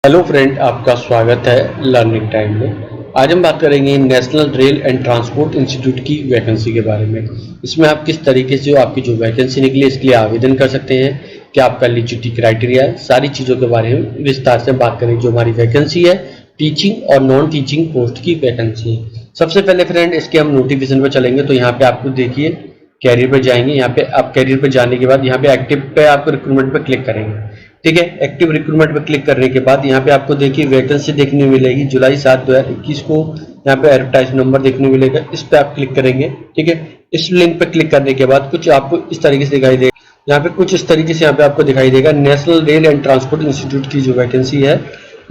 Hello friend, आपका स्वागत है लर्निंग टाइम में। आज हम बात करेंगे national rail and transport institute की वैकेंसी के बारे में। इसमें आप किस तरीके से आपकी जो वैकेंसी निकली इसके लिए आवेदन कर सकते हैं, क्या आपका एलिजिबिलिटी क्राइटेरिया है, सारी चीज़ों के बारे में विस्तार से बात करेंगे। जो हमारी वैकेंसी है टीचिंग और नॉन टीचिंग पोस्ट की वैकेंसी है। सबसे पहले फ्रेंड इसके हम नोटिफिकेशन पर चलेंगे तो यहाँ पे आपको देखिए कैरियर पर जाएंगे। यहाँ पे आप कैरियर पर जाने के बाद यहाँ पे एक्टिव पे आपको रिक्रूटमेंट पर क्लिक करेंगे। ठीक है, एक्टिव रिक्रूटमेंट पर क्लिक करने के बाद यहाँ पे आपको देखिए वैकेंसी देखने मिलेगी जुलाई 7 2021 को। यहाँ पे एडवर्टाइज नंबर देखने मिलेगा, इस पे आप क्लिक करेंगे। ठीक है, इस लिंक पे क्लिक करने के बाद कुछ आपको इस तरीके से दिखाई देगा। यहाँ पे कुछ इस तरीके से यहाँ पे आपको दिखाई देगा national rail and transport institute की जो वैकेंसी है।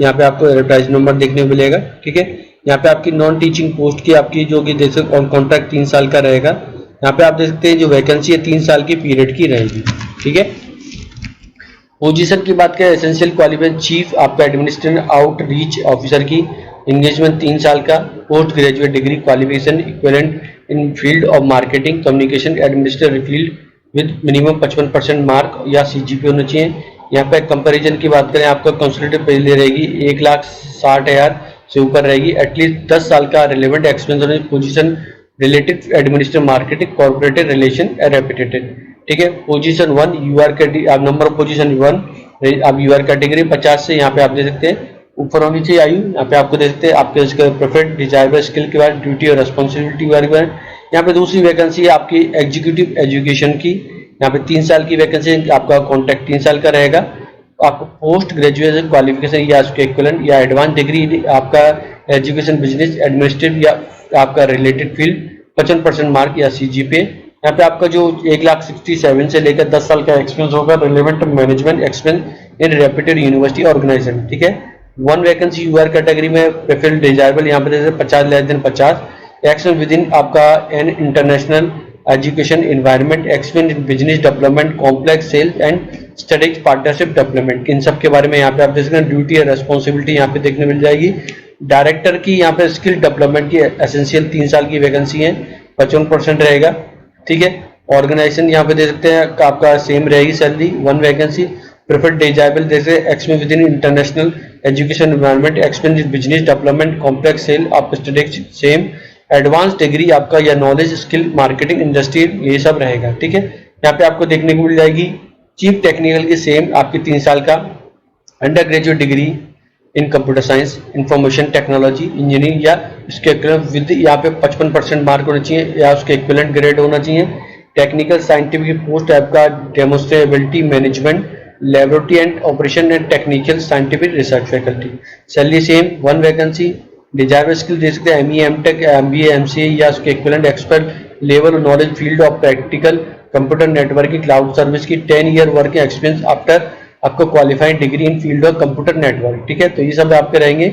यहाँ पे आपको एडवर्टाइज नंबर देखने मिलेगा। ठीक है, यहाँ पे आपकी नॉन टीचिंग पोस्ट की आपकी जो कि देख सकते कॉन्ट्रैक्ट 3 साल का रहेगा। यहाँ पे आप देख सकते हैं जो वैकेंसी है 3 साल की पीरियड की रहेगी। ठीक है, पोजीशन की बात करें एसेंशियल क्वालिफिकेशन चीफ आपका एडमिनिस्ट्रेशन आउटरीच ऑफिसर की एंगेजमेंट 3 साल का, post graduate degree qualification equivalent in field of marketing communication administrative field with minimum 55% mark या सीजीपी होना चाहिए। यहाँ पे कंपैरिजन की बात करें आपका कंसल्टेटिव पे ले रहेगी 1,60,000 से ऊपर रहेगी। एटलीस्ट 10 साल का रिलेवेंट एक्सपीरियंस होने position related administrative marketing corporate relation reputed. ठीक है, पोजीशन 1 यूआर कैटेगरी, आप नंबर ऑफ पोजीशन 1 आप यूआर कैटेगरी 50 से यहाँ पे आप दे सकते हैं ऊपर होनी चाहिए आयु। यहाँ पे आपको दे सकते हैं आपके प्रेफर्ड डिजायरेबल स्किल के बारे में, ड्यूटी और रिस्पॉन्सिबिलिटी के बारे में। यहाँ पे दूसरी वैकेंसी है आपकी एग्जीक्यूटिव एजुकेशन की। यहाँ पे 3 साल की वैकेंसी, आपका कॉन्ट्रैक्ट 3 साल का रहेगा। आपको पोस्ट ग्रेजुएशन क्वालिफिकेशन या उसके इक्विवेलेंट या एडवांस डिग्री आपका एजुकेशन बिजनेस एडमिनिस्ट्रेटिव या आपका रिलेटेड फील्ड 55% मार्क या सीजीपीए। यहाँ पे आपका जो 1,67,000 से लेकर 10 साल का एक्सपीरियंस होगा relevant management experience in reputed university organisation. ठीक है, 1 वैकेंसी यूआर कैटेगरी में प्रेफर्ड डिजायरेबल यहाँ पे 50 less than 50 action within आपका an international education environment experience in business development complex sales and strategic partnership development. इन सब के बारे में यहाँ पे आप देख सकते हैं ड्यूटी और रेस्पॉन्सिबिलिटी यहाँ पे देखने मिल जाएगी। डायरेक्टर की यहाँ पे स्किल डेवलपमेंट की एसेंशियल 3 साल की वैकेंसी है, 55% रहेगा। ठीक है, ऑर्गेनाइजेशन यहाँ पे दे सकते हैं आपका सेम रहेगी सैलरी। 1 वैकेंसी प्रेफर्ड डिजायरेबल जैसे experience within international education environment experience business development complex sale आपका स्ट्रेटेजिक सेम, एडवांस डिग्री आपका या नॉलेज स्किल मार्केटिंग इंडस्ट्री ये सब रहेगा। ठीक है, यहाँ पे आपको देखने को मिल जाएगी चीफ टेक्निकल की सेम आपकी 3 साल का, under graduate degree in computer science information technology engineering या उसके विद यहाँ पे 55% मार्क होना चाहिए या उसके इक्विवेलेंट ग्रेड होना चाहिए। टेक्निकल साइंटिफिक पोस्ट आपका demonstrability management laboratory and operation and technical scientific research faculty. Salary same, 1 vacancy. Desirable skill दे सकते हैं एमई एमटेक एमबीए एमसीए या उसके equivalent expert level knowledge field of practical computer networking cloud service की 10 year working experience after आपको qualified degree in field of computer network. ठीक है, तो ये सब आपके रहेंगे।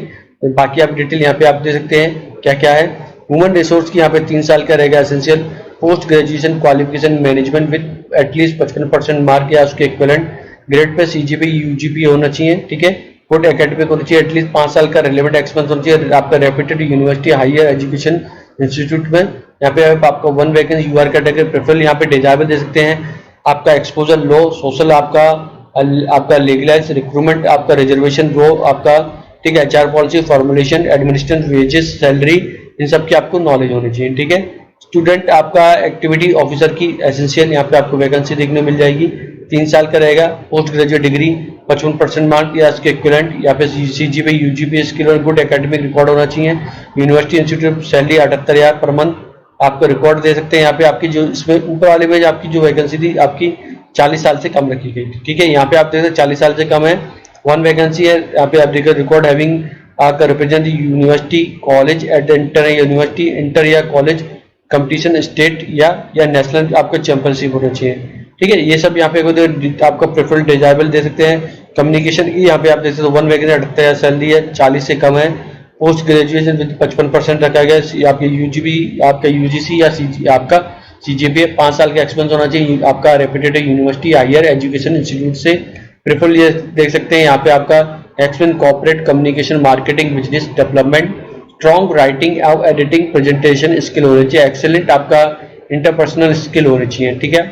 बाकी आप डिटेल यहाँ पे आप दे सकते हैं क्या क्या है। ह्यूमन रिसोर्स की यहाँ पे 3 साल का रहेगा essential post graduation qualification management with at least 55% mark या उसके इक्विवेलेंट ग्रेड पे सीजीपी यूजीपी होना चाहिए। ठीक है, गुड एकेडमिक होना चाहिए, एटलीस्ट 5 साल का रिलेवेंट एक्सपीरियंस होना चाहिए आपका reputed university higher education institute में। यहाँ पे आपका 1 वैकेंसी यूआर कैटेगरी प्रेफर यहाँ पे डिजायरेबल दे सकते हैं आपका एक्सपोजर लो सोशल आपका लीगलाइज रिक्रूटमेंट आपका रिजर्वेशन रो आपका। ठीक है, HR policy formulation administration wages salary in सब की आपको नॉलेज होनी चाहिए। ठीक है, स्टूडेंट आपका एक्टिविटी ऑफिसर की एसेंशियल यहाँ पे आपको वैकेंसी देखने मिल जाएगी, 3 साल का रहेगा। पोस्ट ग्रेजुएट डिग्री 55% मार्क या इसके इक्विवेलेंट या फिर सीजीपी यूजीपी स्किल और गुड एकेडमिक रिकॉर्ड होना चाहिए। University institute salary 78,000 per month आपको रिकॉर्ड दे सकते हैं। यहाँ पे आपकी जो इसमें ऊपर वाले में आपकी जो वैकेंसी थी आपकी 40 साल से कम रखी गई थी। ठीक है, यहाँ पे आप देखते हैं 40 साल से कम है। 1 वैकेंसी है यहाँ पे आप देखिए रिकॉर्ड हैविंग आपका represent university college eight inter university inter या कॉलेज कंपटीशन स्टेट या नेशनल आपका चैंपियनशिप होना चाहिए। ठीक है, ये सब यहाँ पे आपका प्रेफर्ड डिजायरेबल दे सकते हैं। कम्युनिकेशन की यहाँ पे आप देख सकते हैं 1 वैकेंसी 78,000 सैलरी है, 40 से कम है। पोस्ट ग्रेजुएशन विद 55% रखा गया। आपके यूजीबी आपका यूजीसी या आपका सीजीपीए 5 साल का एक्सपीरियंस होना चाहिए आपका reputed university higher education institute से। प्रेफर ये देख सकते हैं यहाँ पे आपका experience corporate communication marketing business development strong writing और एडिटिंग प्रेजेंटेशन स्किल होनी चाहिए, एक्सेलेंट आपका इंटरपर्सनल स्किल होनी चाहिए। ठीक है,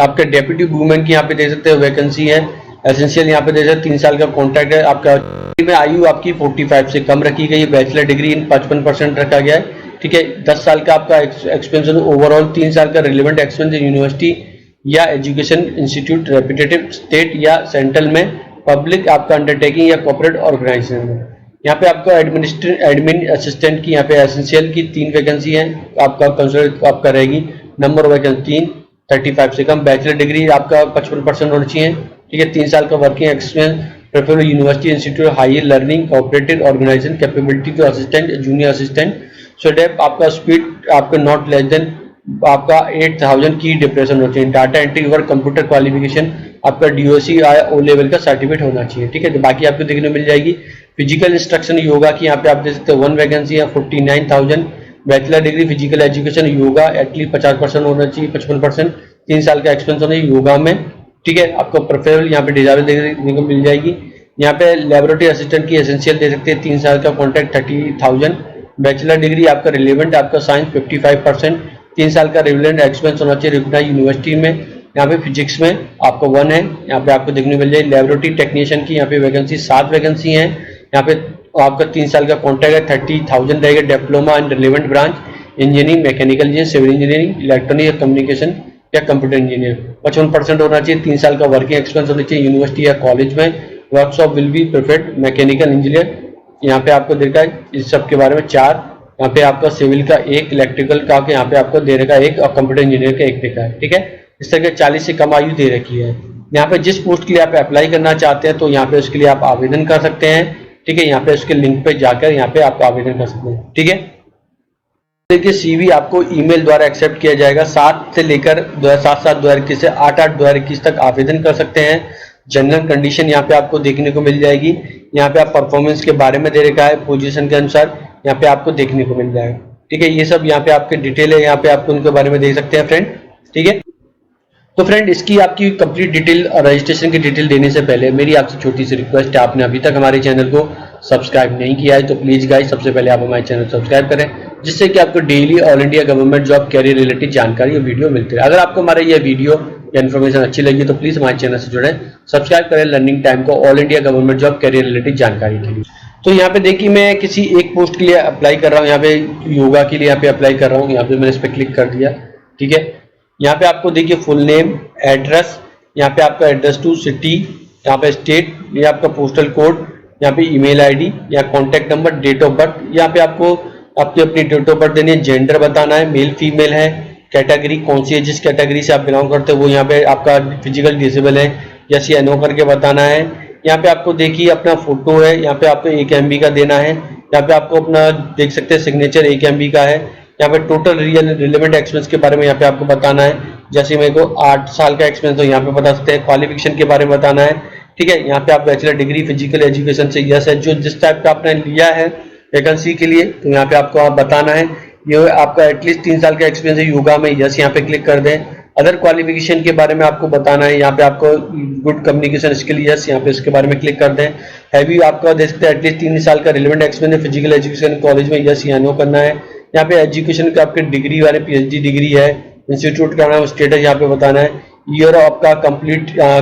आपका डेप्यूटी वुमेन की यहाँ पे देख सकते हैं वैकेंसी है एसेंशियल यहाँ पे जैसे 3 साल का कॉन्ट्रैक्ट है आपका में आयु आपकी 45 से कम रखी गई है, बैचलर डिग्री इन 55% रखा गया है, ठीक है। 10 साल का आपका एक्सपीरियंस ओवरऑल, 3 साल का रिलेवेंट एक्सपीरियंस यूनिवर्सिटी या एजुकेशन इंस्टीट्यूट रेपुटेटिव स्टेट या सेंट्रल में, पब्लिक आपका अंडरटेकिंग या कॉर्पोरेट ऑर्गेनाइजेशन में। यहाँ पे आपका एडमिन असिस्टेंट की यहाँ पे एसेंशियल की 3 वैकेंसी है, आपका कंसल्ट आपका रहेगी, नंबर वैकेंसी 3, 35 से कम, बैचलर डिग्री आपका 55% होनी चाहिए, ठीक है। 3 साल का working experience, preferable university institute higher learning cooperative organisation, capability to assistant junior assistant, so डेप आपका स्पीड आपका नॉट लेस देन आपका 8000 की डिप्रेशन होना चाहिए, data entry work, computer qualification आपका DOC ओ लेवल का सर्टिफिकेट होना चाहिए, ठीक है। तो बाकी आपको देखने मिल जाएगी। फिजिकल इंस्ट्रक्शन योगा की यहाँ पे आप देख सकते हो 1 वैकेंसी है, 49,000, bachelor degree physical education yoga at least 50% होना चाहिए, 55%, 3 साल का एक्सपीरियंस होना चाहिए योगा में, ठीक है। आपको प्रेफरेबल यहाँ पे डिजाइबल देखने को मिल जाएगी। यहाँ पे लेबोरेटरी असिस्टेंट की एसेंशियल दे सकते हैं, 3 साल का कॉन्ट्रैक्ट 30,000, बैचलर डिग्री आपका रिलेवेंट आपका साइंस 55%, 3 साल का रिलेवेंट एक्सपीरियंस होना चाहिए रिकॉग्नाइज्ड यूनिवर्सिटी में। यहाँ पे फिजिक्स में आपको 1 है, यहाँ पे आपको देखने मिल जाए। लेबोरेटरी टेक्नीशियन की यहाँ पे वैकेंसी 7 वैकेंसी है, यहाँ पे आपका 3 साल का कॉन्ट्रैक्ट है, 30,000 रहेगा। Diploma in relevant branch, engineering, mechanical engineering, civil engineering, electronic या कम्युनिकेशन या कंप्यूटर इंजीनियर, 55% होना चाहिए, 3 साल का वर्किंग एक्सपीरियंस होना चाहिए यूनिवर्सिटी या कॉलेज में। Workshop will be preferred, mechanical engineer यहाँ पे आपको देखा है इस सब के बारे में 4, यहाँ पे आपका सिविल का 1, इलेक्ट्रिकल का यहाँ पे आपको दे रखा है 1 और कंप्यूटर इंजीनियर का 1 देखा है, ठीक है। इस तरह के 40 से कम आयु दे रखी है। यहाँ पे जिस पोस्ट के लिए आप अप्लाई करना चाहते हैं तो यहाँ पे उसके लिए आप आवेदन कर सकते हैं, ठीक है। यहाँ पे उसके लिंक पे जाकर यहाँ पे आप आवेदन कर सकते हैं, ठीक है। देखिए CV आपको ईमेल द्वारा एक्सेप्ट किया जाएगा, 7 से लेकर 7/7/2021 से 8/8/2021 तक आवेदन कर सकते हैं। जनरल कंडीशन यहाँ पे आपको देखने को मिल जाएगी। यहाँ पे आप परफॉर्मेंस के बारे में दे रखा है, पोजीशन के अनुसार यहाँ पे आपको देखने को मिल जाएगा, ठीक है। ये सब यहाँ पे आपके डिटेल है, यहाँ पे आपको उनके बारे में देख सकते हैं फ्रेंड, ठीक है। तो फ्रेंड इसकी आपकी कंप्लीट डिटेल और रजिस्ट्रेशन की डिटेल देने से पहले मेरी आपसे छोटी सी रिक्वेस्ट है, आपने अभी तक हमारे चैनल को सब्सक्राइब नहीं किया है तो प्लीज गाइस सबसे पहले आप हमारे चैनल सब्सक्राइब करें, जिससे कि आपको daily all India government job career related जानकारी और वीडियो मिलती है। अगर आपको हमारा ये वीडियो या इन्फॉर्मेशन अच्छी लगी तो प्लीज हमारे चैनल से जुड़े, सब्सक्राइब करें लर्निंग टाइम को all India government job career related जानकारी के लिए। तो यहाँ पे देखिए मैं किसी एक पोस्ट के लिए अप्लाई कर रहा हूँ, यहाँ पे योगा के लिए यहाँ पे अप्लाई कर रहा हूँ, यहाँ पे मैंने इस पर क्लिक कर दिया, ठीक है। यहाँ पे आपको देखिए फुल नेम, एड्रेस, यहाँ पे आपका एड्रेस टू सिटी, यहाँ पे स्टेट, ये आपका पोस्टल कोड, यहाँ पे ईमेल आईडी या contact number, date of birth, यहाँ पे आपको अपनी डेट ऑफ बर्थ देनी है, जेंडर बताना है, मेल फीमेल है, कैटेगरी कौन सी है, जिस कैटेगरी से आप बिलोंग करते हो वो यहाँ पे आपका फिजिकल डिसेबल है यस या नो करके बताना है। यहाँ पे आपको देखिए अपना फोटो है, यहाँ पे आपको 1 MB का देना है, यहाँ पे आपको अपना देख सकते हैं सिग्नेचर 1 MB का है। यहाँ पे टोटल रिलेवेंट एक्सपीरियंस के बारे में यहाँ पे आपको बताना है, जैसे मेरे को 8 साल का एक्सपीरियंस तो यहाँ पे बता सकते हैं। क्वालिफिकेशन के बारे में बताना है, ठीक है। यहाँ पे आप बैचलर डिग्री फिजिकल एजुकेशन से यस है, जो जिस टाइप का आपने लिया है वैकेंसी के लिए तो यहाँ पे आपको आप बताना है। ये आपका एटलीस्ट 3 साल का एक्सपीरियंस है योगा में, यस यहाँ पे क्लिक कर दें। अदर क्वालिफिकेशन के बारे में आपको बताना है, यहाँ पे आपको गुड कम्युनिकेशन स्किल, यस यहाँ पे इसके बारे में क्लिक कर दें। हैवी आपका देख सकते हैं एटलीस्ट 3 साल का relevant experience physical education college में, यस या नो करना है। यहाँ पे एजुकेशन का आपके डिग्री वाले PhD डिग्री है, इंस्टीट्यूट का नाम, स्टेटस यहाँ पे बताना है, ईयर आपका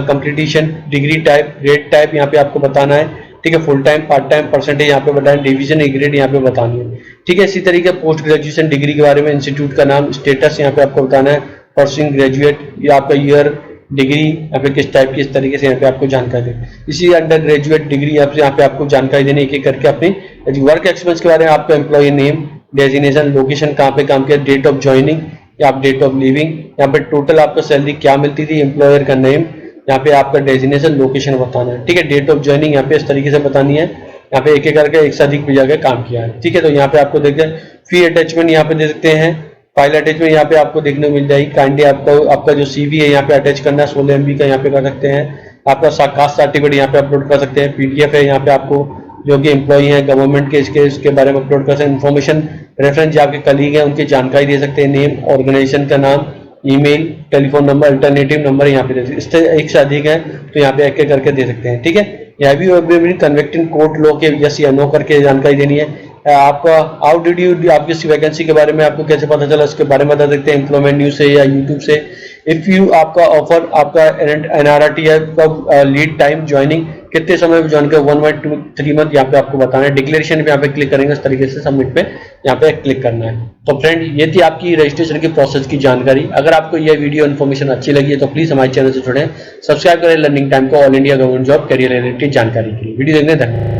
completion, degree type, grade type यहाँ पे आपको बताना है, ठीक है। Full time, part time, percentage यहाँ पे बताना है, डिवीजन ग्रेड यहाँ पे बतानी है, ठीक है। इसी तरीके पोस्ट ग्रेजुएशन डिग्री के बारे में, इंस्टीट्यूट का नाम, स्टेटस यहाँ पे आपको बताना है, परस्यूइंग ग्रेजुएट, या आपका ईयर, डिग्री यहाँ पे किस टाइप की, इस तरीके से यहाँ पे आपको जानकारी दें। इसी अंडर ग्रेजुएट डिग्री यहाँ पे आपको जानकारी देनी एक एक करके अपनी वर्क एक्सपीरियंस के बारे में, आपका एम्प्लॉय नेम, डेजिग्नेशन, लोकेशन कहाँ पे काम किया, डेट ऑफ ज्वाइनिंग या आप डेट ऑफ लीविंग, यहाँ पे टोटल आपको सैलरी क्या मिलती थी, एम्प्लॉयर का नेम, यहाँ पे आपका डेजिग्नेशन, लोकेशन बताना है, ठीक है। डेट ऑफ ज्वाइनिंग यहाँ पे इस तरीके से बतानी है, यहाँ पे एक एक करके एक से अधिक भी जगह काम किया है, ठीक है। तो यहाँ पे आपको देखते हैं फी अटैचमेंट यहाँ पे दे सकते हैं, फाइल अटैचमेंट यहाँ पे आपको देखने को मिल जाएगी। काइंडली आपका जो CV है यहाँ पे अटैच करना है, 16 MB का यहाँ पे कर सकते हैं। आपका कास्ट सर्टिफिकेट यहाँ पे अपलोड कर सकते हैं, PDF है यहाँ पे आपको जो कि एम्प्लॉई हैं गवर्नमेंट के इसके बारे में अपलोड कर सकते हैं। इन्फॉर्मेशन रेफरेंस जो आपके कलीग हैं उनकी जानकारी दे सकते हैं, नेम, ऑर्गेनाइजेशन का नाम, email, telephone number, alternative number यहाँ पे दे सकते हैं। इससे एक से अधिक है तो यहाँ पे एक एक करके दे सकते हैं, ठीक है। यह भी कन्वेक्टिंग कोर्ट लो के यस या नो करके जानकारी देनी है। आपका हाउ डिड यू आपकी वैकेंसी के बारे में आपको कैसे पता चला, इसके बारे में बता सकते हैं एम्प्लॉयमेंट न्यूज से या यूट्यूब से, इफ यू आपका ऑफर आपका NRRT है, कब लीड टाइम ज्वाइनिंग कितने समय में ज्वाइन कर 1 मंथ 2 3 मंथ यहाँ पे आपको बताना है। डिक्लेरेशन पे यहाँ पे क्लिक करेंगे, इस तरीके से सबमिट पे यहाँ पे क्लिक करना है। तो फ्रेंड ये थी आपकी रजिस्ट्रेशन की प्रोसेस की जानकारी। अगर आपको यह वीडियो इन्फॉर्मेशन अच्छी लगी है तो प्लीज हमारे चैनल से जुड़ें, सब्सक्राइब करें लर्निंग टाइम को all India government job career related जानकारी के लिए। वीडियो देखने धन्यवाद।